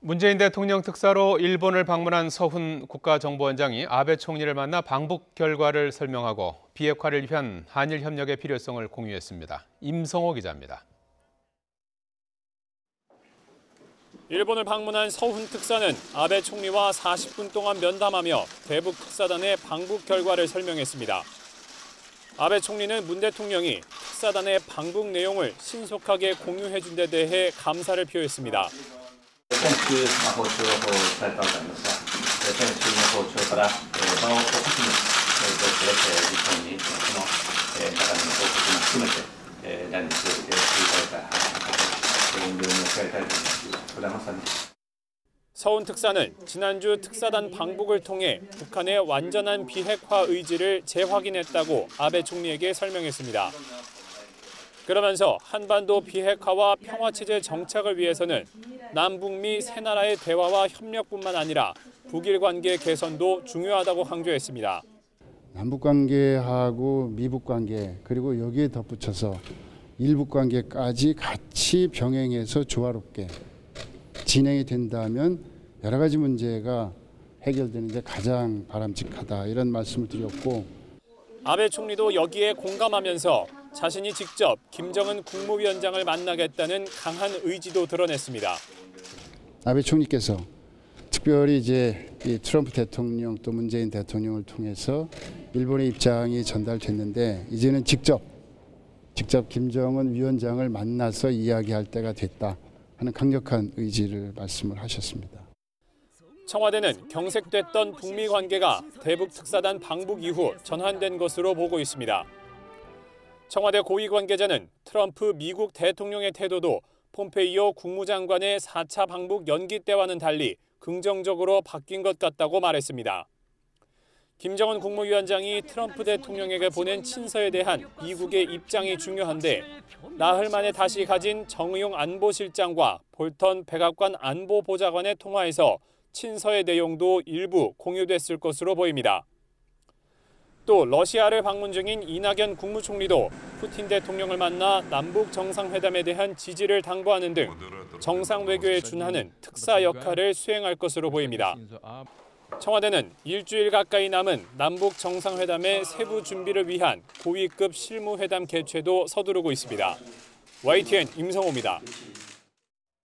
문재인 대통령 특사로 일본을 방문한 서훈 국가정보원장이 아베 총리를 만나 방북 결과를 설명하고 비핵화를 위한 한일 협력의 필요성을 공유했습니다. 임성호 기자입니다. 일본을 방문한 서훈 특사는 아베 총리와 40분 동안 면담하며 대북 특사단의 방북 결과를 설명했습니다. 아베 총리는 문 대통령이 특사단의 방북 내용을 신속하게 공유해준 데 대해 감사를 표했습니다. 今週訪朝されたわけなんですが、先週の訪朝から場を含む実際にその中身の報告も含めて来日していただいた運動にお伝えたいとございます。 서훈 특사는 지난주 특사단 방북을 통해 북한의 완전한 비핵화 의지를 재확인했다고 아베 총리에게 설명했습니다. 그러면서 한반도 비핵화와 평화체제 정착을 위해서는 남북미 세 나라의 대화와 협력뿐만 아니라 북일 관계 개선도 중요하다고 강조했습니다. 남북 관계하고 미북 관계 그리고 여기에 덧붙여서 일북 관계까지 같이 병행해서 조화롭게 진행이 된다면 여러 가지 문제가 해결되는 게 가장 바람직하다 이런 말씀을 드렸고 아베 총리도 여기에 공감하면서 자신이 직접 김정은 국무위원장을 만나겠다는 강한 의지도 드러냈습니다. 아베 총리께서 특별히 이제 이 트럼프 대통령 또 문재인 대통령을 통해서 일본의 입장이 전달됐는데 이제는 직접 김정은 위원장을 만나서 이야기할 때가 됐다 하는 강력한 의지를 말씀을 하셨습니다. 청와대는 경색됐던 북미 관계가 대북 특사단 방북 이후 전환된 것으로 보고 있습니다. 청와대 고위 관계자는 트럼프 미국 대통령의 태도도 폼페이오 국무장관의 4차 방북 연기 때와는 달리 긍정적으로 바뀐 것 같다고 말했습니다. 김정은 국무위원장이 트럼프 대통령에게 보낸 친서에 대한 미국의 입장이 중요한데 나흘 만에 다시 가진 정의용 안보실장과 볼턴 백악관 안보보좌관의 통화에서 친서의 내용도 일부 공유됐을 것으로 보입니다. 또 러시아를 방문 중인 이낙연 국무총리도 푸틴 대통령을 만나 남북 정상회담에 대한 지지를 당부하는 등 정상 외교에 준하는 특사 역할을 수행할 것으로 보입니다. 청와대는 일주일 가까이 남은 남북 정상회담의 세부 준비를 위한 고위급 실무회담 개최도 서두르고 있습니다. YTN 임성호입니다.